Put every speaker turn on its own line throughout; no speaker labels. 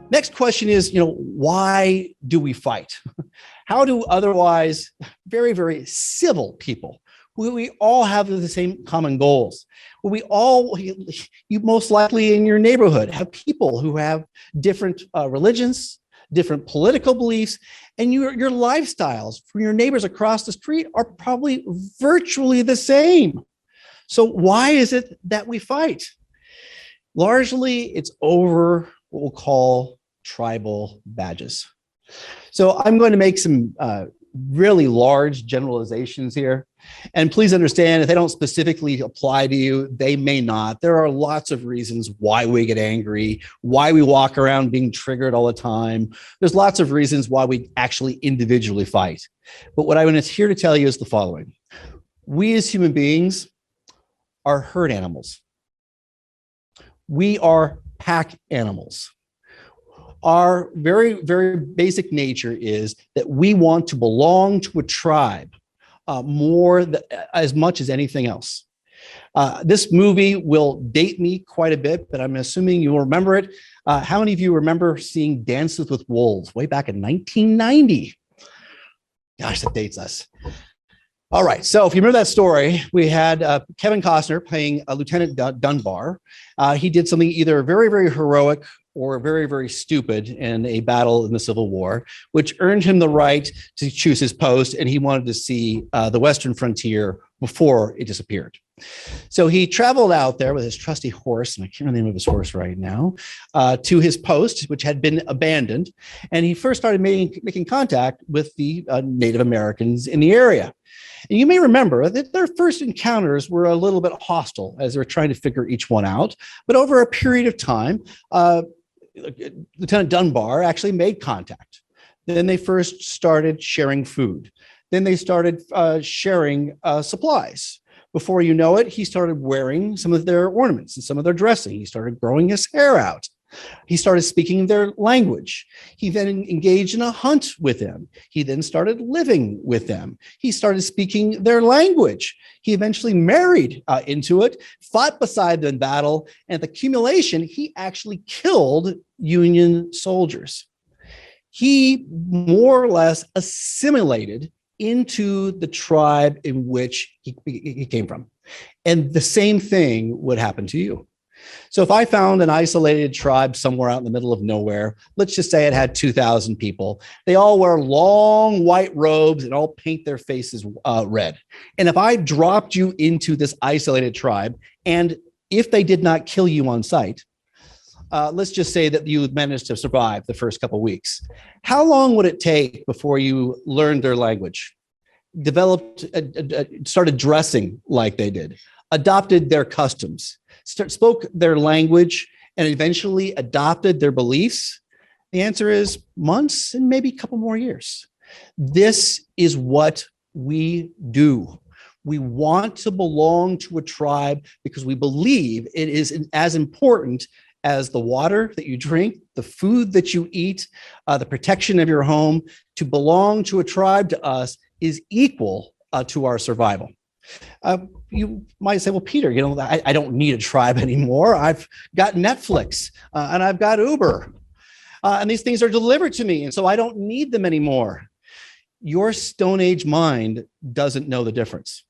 Next question is, why do we fight? How do otherwise very, very civil people, who we all have the same common goals, who we all, you most likely in your neighborhood have people who have different religions, different political beliefs, and your lifestyles from your neighbors across the street are probably virtually the same. So why is it that we fight? Largely, it's over what we'll call tribal badges. So I'm going to make some really large generalizations here. And please understand, if they don't specifically apply to you, they may not. There are lots of reasons why we get angry, why we walk around being triggered all the time. There's lots of reasons why we actually individually fight. But what I'm here to tell you is the following. We as human beings are herd animals. We are pack animals. Our very, very basic nature is that we want to belong to a tribe as much as anything else. This movie will date me quite a bit, but I'm assuming you'll remember it. How many of you remember seeing Dances with Wolves way back in 1990? Gosh, that dates us. All right, so if you remember that story, we had Kevin Costner playing Lieutenant Dunbar. He did something either very, very heroic or very, very stupid in a battle in the Civil War, which earned him the right to choose his post, and he wanted to see the Western frontier before it disappeared. So he traveled out there with his trusty horse, and I can't remember the name of his horse right now, to his post, which had been abandoned, and he first started making contact with the Native Americans in the area. And you may remember that their first encounters were a little bit hostile as they were trying to figure each one out. But over a period of time, Lieutenant Dunbar actually made contact. Then they first started sharing food. Then they started sharing supplies. Before you know it, he started wearing some of their ornaments and some of their dressing. He started growing his hair out. He started speaking their language. He then engaged in a hunt with them. He then started living with them. He started speaking their language. He eventually married into it, fought beside them in battle, and at the accumulation, he actually killed Union soldiers. He more or less assimilated into the tribe in which he came from. And the same thing would happen to you. So if I found an isolated tribe somewhere out in the middle of nowhere, let's just say it had 2,000 people, they all wear long white robes and all paint their faces red. And if I dropped you into this isolated tribe, and if they did not kill you on sight, let's just say that you managed to survive the first couple of weeks, how long would it take before you learned their language, developed, started dressing like they did, adopted their customs, spoke their language, and eventually adopted their beliefs? The answer is months and maybe a couple more years. This is what we do. We want to belong to a tribe because we believe it is as important as the water that you drink, the food that you eat, the protection of your home. To belong to a tribe to us is equal to our survival. You might say, well, Peter, I don't need a tribe anymore. I've got Netflix and I've got Uber and these things are delivered to me. And so I don't need them anymore. Your Stone Age mind doesn't know the difference.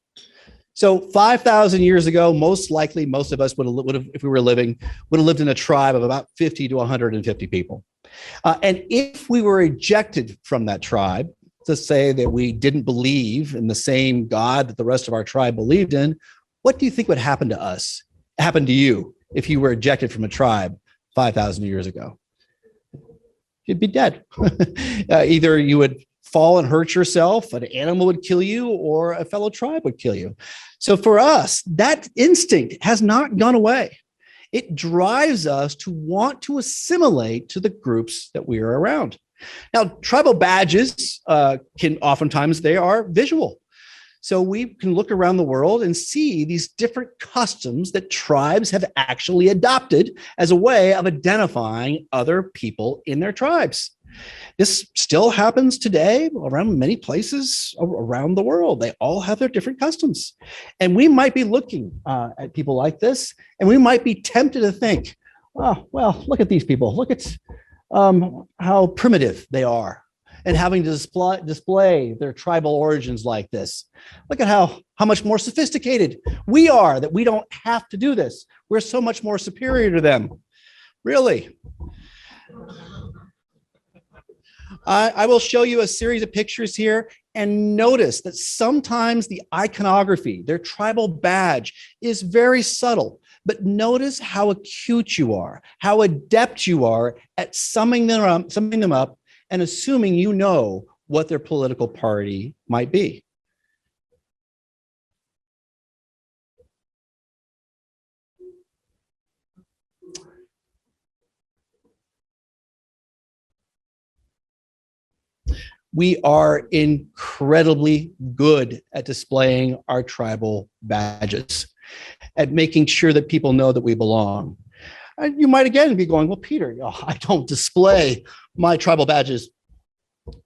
So 5,000 years ago, most likely, most of us would have, if we were living, would have lived in a tribe of about 50 to 150 people. And if we were ejected from that tribe, to say that we didn't believe in the same God that the rest of our tribe believed in, what do you think would happen to us, happen to you, if you were ejected from a tribe 5,000 years ago? You'd be dead. Either you would fall and hurt yourself, an animal would kill you, or a fellow tribe would kill you. So for us, that instinct has not gone away. It drives us to want to assimilate to the groups that we are around. Now, tribal badges they are visual. So we can look around the world and see these different customs that tribes have actually adopted as a way of identifying other people in their tribes. This still happens today around many places around the world. They all have their different customs. And we might be looking at people like this, and we might be tempted to think, oh, well, look at these people. Look at how primitive they are and having to display their tribal origins like this. Look at how much more sophisticated we are, that we don't have to do this. We're so much more superior to them. Really. I will show you a series of pictures here, and notice that sometimes the iconography, their tribal badge, is very subtle. But notice how acute you are, how adept you are at summing them up and assuming you know what their political party might be. We are incredibly good at displaying our tribal badges, at making sure that people know that we belong. And you might again be going, well, Peter, I don't display my tribal badges,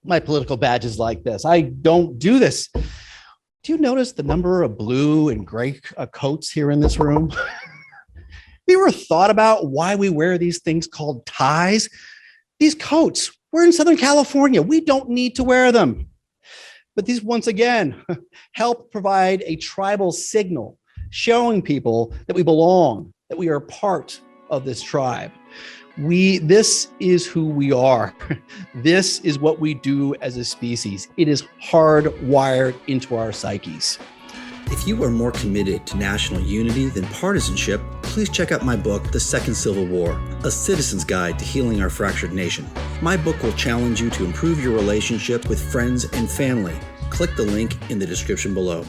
my political badges like this. I don't do this. Do you notice the number of blue and gray coats here in this room? Have you ever thought about why we wear these things called ties? These coats, we're in Southern California. We don't need to wear them. But these, once again, help provide a tribal signal, showing people that we belong, that we are part of this tribe. This is who we are. This is what we do as a species. It is hardwired into our psyches.
If you are more committed to national unity than partisanship, please check out my book, The Second Civil War, A Citizen's Guide to Healing Our Fractured Nation. My book will challenge you to improve your relationship with friends and family. Click the link in the description below.